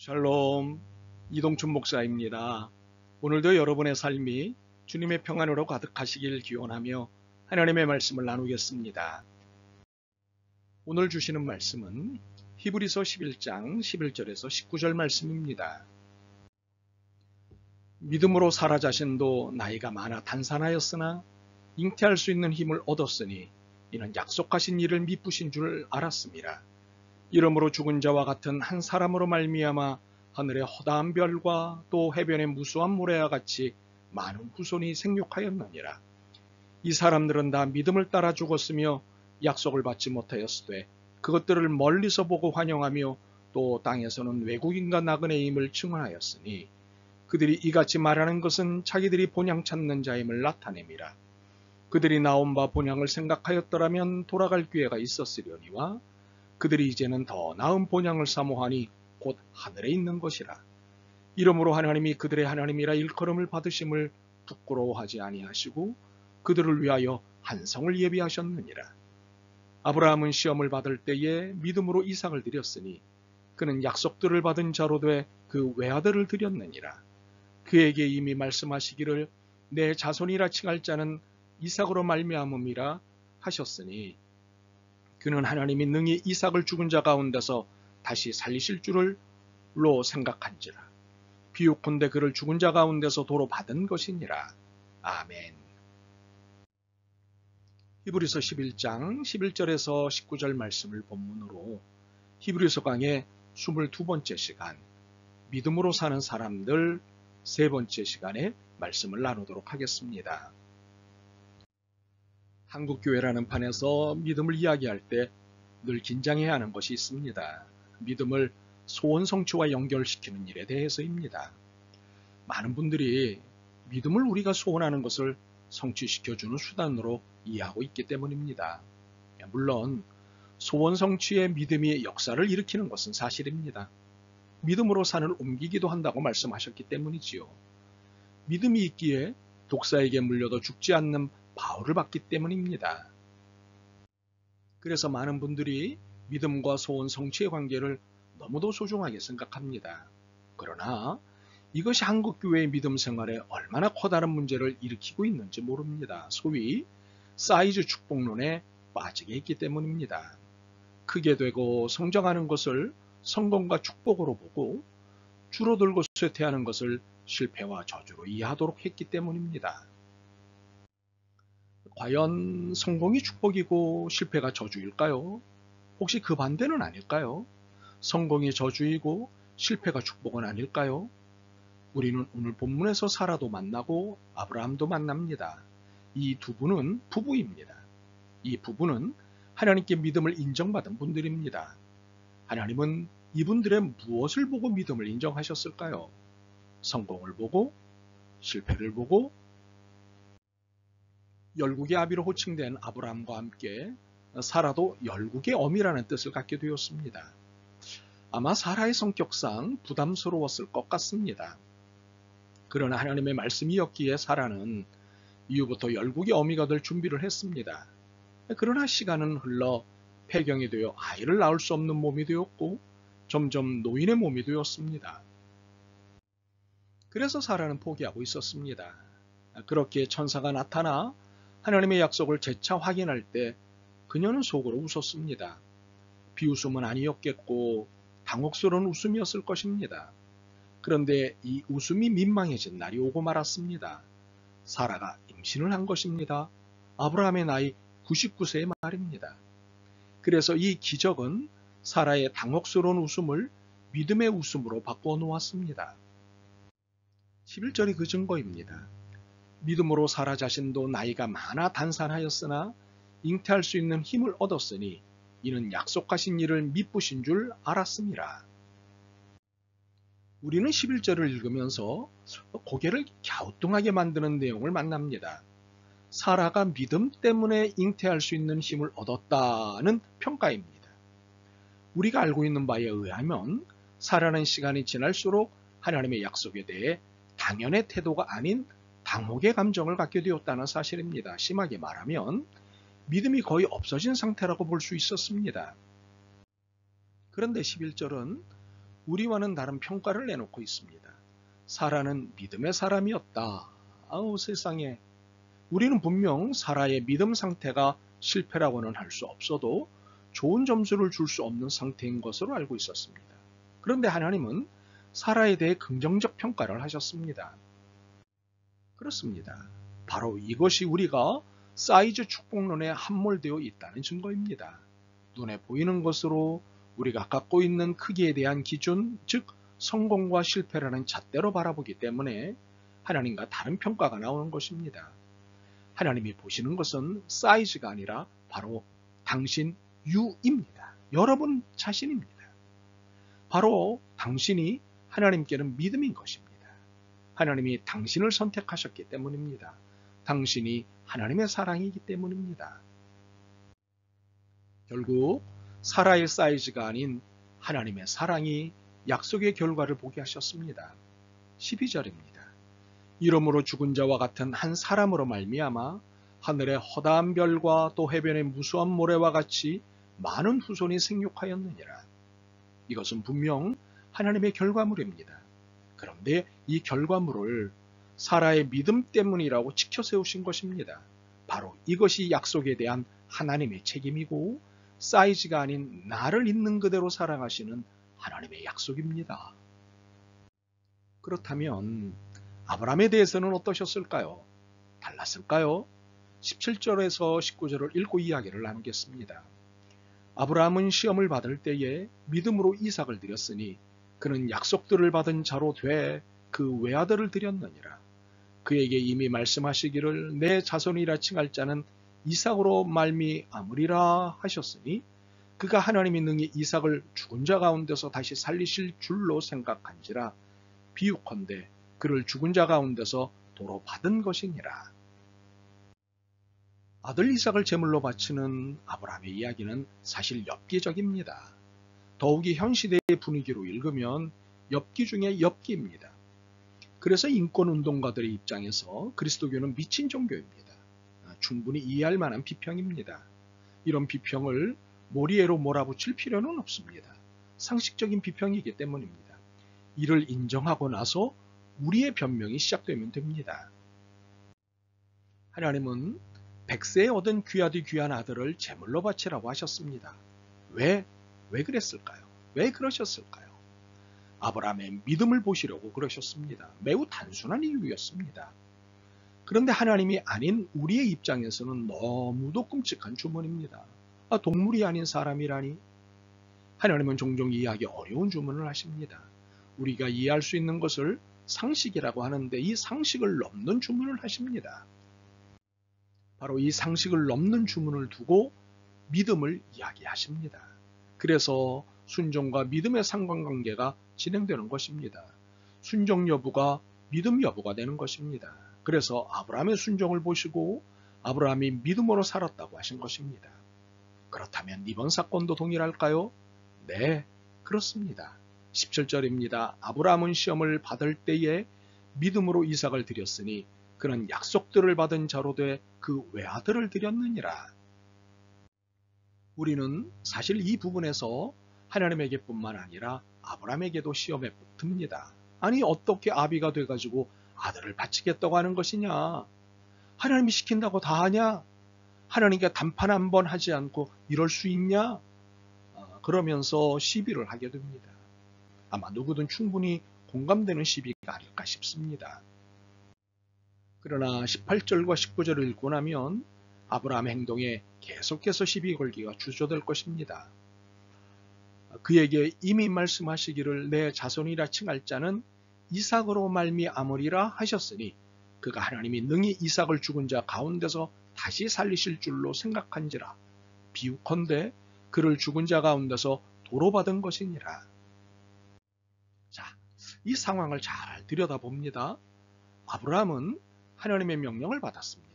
샬롬, 이동춘 목사입니다. 오늘도 여러분의 삶이 주님의 평안으로 가득하시길 기원하며 하나님의 말씀을 나누겠습니다. 오늘 주시는 말씀은 히브리서 11장 11절에서 19절 말씀입니다. 믿음으로 사라 자신도 나이가 많아 단산하였으나 잉태할 수 있는 힘을 얻었으니 이는 약속하신 이를 미쁘신 줄 알았습니다. 이러므로 죽은 자와 같은 한 사람으로 말미암아 하늘의 허다한 별과 또 해변의 무수한 모래와 같이 많은 후손이 생육하였느니라. 이 사람들은 다 믿음을 따라 죽었으며 약속을 받지 못하였으되 그것들을 멀리서 보고 환영하며 또 땅에서는 외국인과 나그네임을 증언하였으니 그들이 이같이 말하는 것은 자기들이 본향 찾는 자임을 나타냄이라. 그들이 나온 바 본향을 생각하였더라면 돌아갈 기회가 있었으려니와 그들이 이제는 더 나은 본향을 사모하니 곧 하늘에 있는 것이라. 이러므로 하나님이 그들의 하나님이라 일컬음을 받으심을 부끄러워하지 아니하시고 그들을 위하여 한 성을 예비하셨느니라. 아브라함은 시험을 받을 때에 믿음으로 이삭을 드렸으니 그는 약속들을 받은 자로 돼 그 외아들을 드렸느니라. 그에게 이미 말씀하시기를 내 자손이라 칭할 자는 이삭으로 말미암음이라 하셨으니 그는 하나님이 능히 이삭을 죽은 자 가운데서 다시 살리실 줄로 생각한지라. 비유컨대 그를 죽은 자 가운데서 도로 받은 것이니라. 아멘. 히브리서 11장 11절에서 19절 말씀을 본문으로 히브리서 강의 22번째 시간 믿음으로 사는 사람들 세 번째 시간에 말씀을 나누도록 하겠습니다. 한국교회라는 판에서 믿음을 이야기할 때 늘 긴장해야 하는 것이 있습니다. 믿음을 소원 성취와 연결시키는 일에 대해서입니다. 많은 분들이 믿음을 우리가 소원하는 것을 성취시켜주는 수단으로 이해하고 있기 때문입니다. 물론 소원 성취의 믿음이 역사를 일으키는 것은 사실입니다. 믿음으로 산을 옮기기도 한다고 말씀하셨기 때문이지요. 믿음이 있기에 독사에게 물려도 죽지 않는 바울을 받기 때문입니다. 그래서 많은 분들이 믿음과 소원 성취의 관계를 너무도 소중하게 생각합니다. 그러나 이것이 한국교회의 믿음 생활에 얼마나 커다란 문제를 일으키고 있는지 모릅니다. 소위 사이즈 축복론에 빠지게 했기 때문입니다. 크게 되고 성장하는 것을 성공과 축복으로 보고 줄어들고 쇠퇴하는 것을 실패와 저주로 이해하도록 했기 때문입니다. 과연 성공이 축복이고 실패가 저주일까요? 혹시 그 반대는 아닐까요? 성공이 저주이고 실패가 축복은 아닐까요? 우리는 오늘 본문에서 사라도 만나고 아브라함도 만납니다. 이 두 분은 부부입니다. 이 부부는 하나님께 믿음을 인정받은 분들입니다. 하나님은 이분들의 무엇을 보고 믿음을 인정하셨을까요? 성공을 보고, 실패를 보고, 열국의 아비로 호칭된 아브라함과 함께 사라도 열국의 어미라는 뜻을 갖게 되었습니다. 아마 사라의 성격상 부담스러웠을 것 같습니다. 그러나 하나님의 말씀이었기에 사라는 이후부터 열국의 어미가 될 준비를 했습니다. 그러나 시간은 흘러 폐경이 되어 아이를 낳을 수 없는 몸이 되었고 점점 노인의 몸이 되었습니다. 그래서 사라는 포기하고 있었습니다. 그렇게 천사가 나타나 하나님의 약속을 재차 확인할 때 그녀는 속으로 웃었습니다. 비웃음은 아니었겠고 당혹스러운 웃음이었을 것입니다. 그런데 이 웃음이 민망해진 날이 오고 말았습니다. 사라가 임신을 한 것입니다. 아브라함의 나이 99세의 말입니다. 그래서 이 기적은 사라의 당혹스러운 웃음을 믿음의 웃음으로 바꿔 놓았습니다. 11절이 그 증거입니다. 믿음으로 사라 자신도 나이가 많아 단산하였으나 잉태할 수 있는 힘을 얻었으니 이는 약속하신 일을 미쁘신 줄 알았음이라. 우리는 11절을 읽으면서 고개를 갸우뚱하게 만드는 내용을 만납니다. 사라가 믿음 때문에 잉태할 수 있는 힘을 얻었다는 평가입니다. 우리가 알고 있는 바에 의하면 사라는 시간이 지날수록 하나님의 약속에 대해 당연의 태도가 아닌 당혹의 감정을 갖게 되었다는 사실입니다. 심하게 말하면 믿음이 거의 없어진 상태라고 볼 수 있었습니다. 그런데 11절은 우리와는 다른 평가를 내놓고 있습니다. 사라는 믿음의 사람이었다. 아우 세상에. 우리는 분명 사라의 믿음 상태가 실패라고는 할 수 없어도 좋은 점수를 줄 수 없는 상태인 것으로 알고 있었습니다. 그런데 하나님은 사라에 대해 긍정적 평가를 하셨습니다. 그렇습니다. 바로 이것이 우리가 사이즈 축복론에 함몰되어 있다는 증거입니다. 눈에 보이는 것으로 우리가 갖고 있는 크기에 대한 기준, 즉 성공과 실패라는 잣대로 바라보기 때문에 하나님과 다른 평가가 나오는 것입니다. 하나님이 보시는 것은 사이즈가 아니라 바로 당신 유입니다. 여러분 자신입니다. 바로 당신이 하나님께는 믿음인 것입니다. 하나님이 당신을 선택하셨기 때문입니다. 당신이 하나님의 사랑이기 때문입니다. 결국 사라의 사이즈가 아닌 하나님의 사랑이 약속의 결과를 보게 하셨습니다. 12절입니다. 이러므로 죽은 자와 같은 한 사람으로 말미암아 하늘의 허다한 별과 또 해변의 무수한 모래와 같이 많은 후손이 생육하였느니라. 이것은 분명 하나님의 결과물입니다. 그런데 이 결과물을 사라의 믿음 때문이라고 지켜 세우신 것입니다. 바로 이것이 약속에 대한 하나님의 책임이고 사이즈가 아닌 나를 있는 그대로 사랑하시는 하나님의 약속입니다. 그렇다면 아브라함에 대해서는 어떠셨을까요? 달랐을까요? 17절에서 19절을 읽고 이야기를 나누겠습니다. 아브라함은 시험을 받을 때에 믿음으로 이삭을 드렸으니 그는 약속들을 받은 자로 돼 그 외아들을 드렸느니라. 그에게 이미 말씀하시기를 내 자손이라 칭할 자는 이삭으로 말미암으리라 하셨으니 그가 하나님이 능히 이삭을 죽은 자 가운데서 다시 살리실 줄로 생각한지라. 비유컨대 그를 죽은 자 가운데서 도로 받은 것이니라. 아들 이삭을 제물로 바치는 아브라함의 이야기는 사실 엽기적입니다. 더욱이 현 시대의 분위기로 읽으면 엽기 중에 엽기입니다. 그래서 인권운동가들의 입장에서 그리스도교는 미친 종교입니다. 충분히 이해할 만한 비평입니다. 이런 비평을 모리에로 몰아붙일 필요는 없습니다. 상식적인 비평이기 때문입니다. 이를 인정하고 나서 우리의 변명이 시작되면 됩니다. 하나님은 100세에 얻은 귀하디 귀한 아들을 제물로 바치라고 하셨습니다. 왜 그랬을까요? 왜 그러셨을까요? 아브라함의 믿음을 보시려고 그러셨습니다. 매우 단순한 이유였습니다. 그런데 하나님이 아닌 우리의 입장에서는 너무도 끔찍한 주문입니다. 동물이 아닌 사람이라니. 하나님은 종종 이해하기 어려운 주문을 하십니다. 우리가 이해할 수 있는 것을 상식이라고 하는데 이 상식을 넘는 주문을 하십니다. 바로 이 상식을 넘는 주문을 두고 믿음을 이야기하십니다. 그래서 순종과 믿음의 상관관계가 진행되는 것입니다. 순종 여부가 믿음 여부가 되는 것입니다. 그래서 아브라함의 순종을 보시고 아브라함이 믿음으로 살았다고 하신 것입니다. 그렇다면 이번 사건도 동일할까요? 네, 그렇습니다. 17절입니다. 아브라함은 시험을 받을 때에 믿음으로 이삭을 드렸으니 그는 약속들을 받은 자로 돼 그 외아들을 드렸느니라. 우리는 사실 이 부분에서 하나님에게뿐만 아니라 아브라함에게도 시험에 붙습니다. 아니 어떻게 아비가 돼가지고 아들을 바치겠다고 하는 것이냐? 하나님이 시킨다고 다 하냐? 하나님께 단판 한 번 하지 않고 이럴 수 있냐? 그러면서 시비를 하게 됩니다. 아마 누구든 충분히 공감되는 시비가 아닐까 싶습니다. 그러나 18절과 19절을 읽고 나면 아브라함의 행동에 계속해서 시비 걸기가 주저될 것입니다. 그에게 이미 말씀하시기를 내 자손이라 칭할 자는 이삭으로 말미암으리라 하셨으니 그가 하나님이 능히 이삭을 죽은 자 가운데서 다시 살리실 줄로 생각한지라. 비유컨대 그를 죽은 자 가운데서 도로 받은 것이니라. 자, 이 상황을 잘 들여다봅니다. 아브라함은 하나님의 명령을 받았습니다.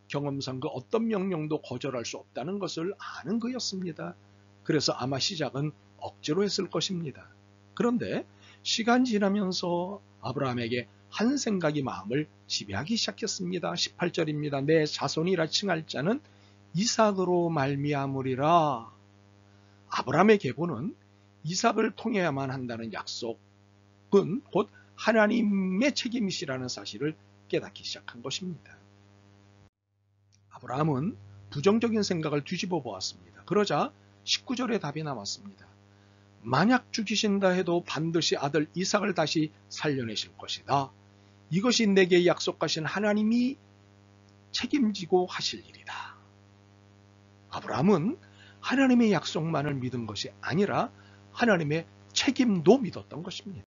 경험상 그 어떤 명령도 거절할 수 없다는 것을 아는 그였습니다. 그래서 아마 시작은 억지로 했을 것입니다. 그런데 시간 지나면서 아브라함에게 한 생각이 마음을 지배하기 시작했습니다. 18절입니다. 내 자손이라 칭할 자는 이삭으로 말미암으리라. 아브라함의 계보는 이삭을 통해야만 한다는 약속은 곧 하나님의 책임이시라는 사실을 깨닫기 시작한 것입니다. 아브라함은 부정적인 생각을 뒤집어 보았습니다. 그러자 19절의 답이 나왔습니다. 만약 죽이신다 해도 반드시 아들 이삭을 다시 살려내실 것이다. 이것이 내게 약속하신 하나님이 책임지고 하실 일이다. 아브라함은 하나님의 약속만을 믿은 것이 아니라 하나님의 책임도 믿었던 것입니다.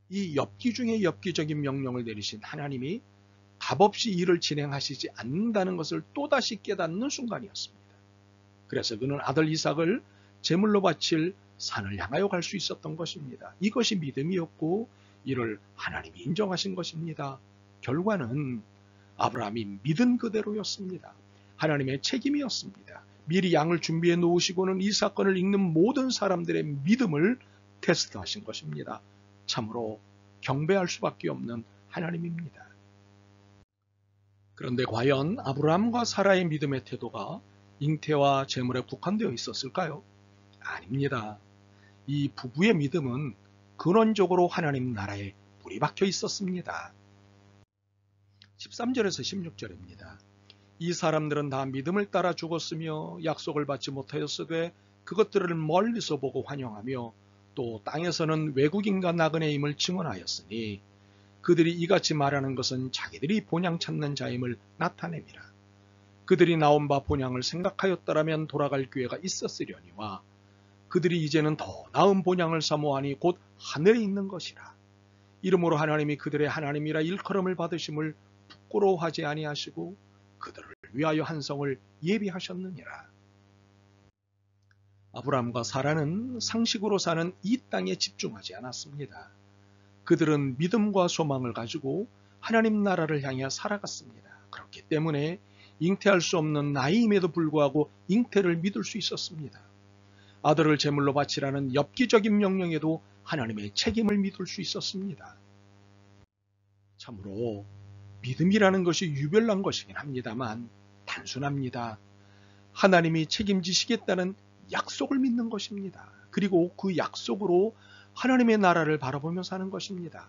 이 엽기 중에 엽기적인 명령을 내리신 하나님이 답없이 일을 진행하시지 않는다는 것을 또다시 깨닫는 순간이었습니다. 그래서 그는 아들 이삭을 제물로 바칠 산을 향하여 갈 수 있었던 것입니다. 이것이 믿음이었고 이를 하나님이 인정하신 것입니다. 결과는 아브라함이 믿은 그대로였습니다. 하나님의 책임이었습니다. 미리 양을 준비해 놓으시고는 이 사건을 읽는 모든 사람들의 믿음을 테스트하신 것입니다. 참으로 경배할 수밖에 없는 하나님입니다. 그런데 과연 아브라함과 사라의 믿음의 태도가 잉태와 제물에 국한되어 있었을까요? 아닙니다. 이 부부의 믿음은 근원적으로 하나님 나라에 불이 박혀 있었습니다. 13절에서 16절입니다. 이 사람들은 다 믿음을 따라 죽었으며 약속을 받지 못하였으되 그것들을 멀리서 보고 환영하며 또 땅에서는 외국인과 나그네임을 증언하였으니 그들이 이같이 말하는 것은 자기들이 본향 찾는 자임을 나타냅니다. 그들이 나온 바 본향을 생각하였더라면 돌아갈 기회가 있었으려니와 그들이 이제는 더 나은 본향을 사모하니 곧 하늘에 있는 것이라. 이러므로 하나님이 그들의 하나님이라 일컬음을 받으심을 부끄러워하지 아니하시고 그들을 위하여 한 성을 예비하셨느니라. 아브라함과 사라는 상식으로 사는 이 땅에 집중하지 않았습니다. 그들은 믿음과 소망을 가지고 하나님 나라를 향해 살아갔습니다. 그렇기 때문에 잉태할 수 없는 나이임에도 불구하고 잉태를 믿을 수 있었습니다. 아들을 제물로 바치라는 엽기적인 명령에도 하나님의 책임을 믿을 수 있었습니다. 참으로 믿음이라는 것이 유별난 것이긴 합니다만 단순합니다. 하나님이 책임지시겠다는 약속을 믿는 것입니다. 그리고 그 약속으로 하나님의 나라를 바라보며 사는 것입니다.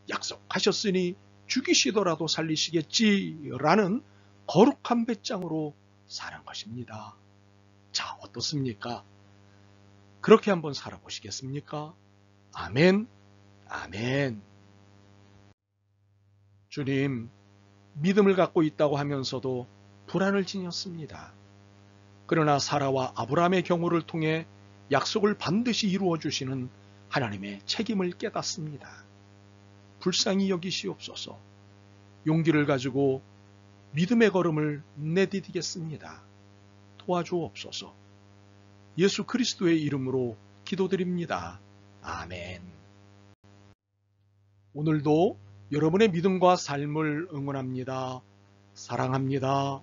약속하셨으니 죽이시더라도 살리시겠지라는 거룩한 배짱으로 사는 것입니다. 자, 어떻습니까? 그렇게 한번 살아보시겠습니까? 아멘, 아멘. 주님, 믿음을 갖고 있다고 하면서도 불안을 지녔습니다. 그러나 사라와 아브라함의 경우를 통해 약속을 반드시 이루어 주시는 하나님의 책임을 깨닫습니다. 불쌍히 여기시옵소서. 용기를 가지고 믿음의 걸음을 내디디겠습니다. 도와주옵소서. 예수 그리스도의 이름으로 기도드립니다. 아멘. 오늘도 여러분의 믿음과 삶을 응원합니다. 사랑합니다.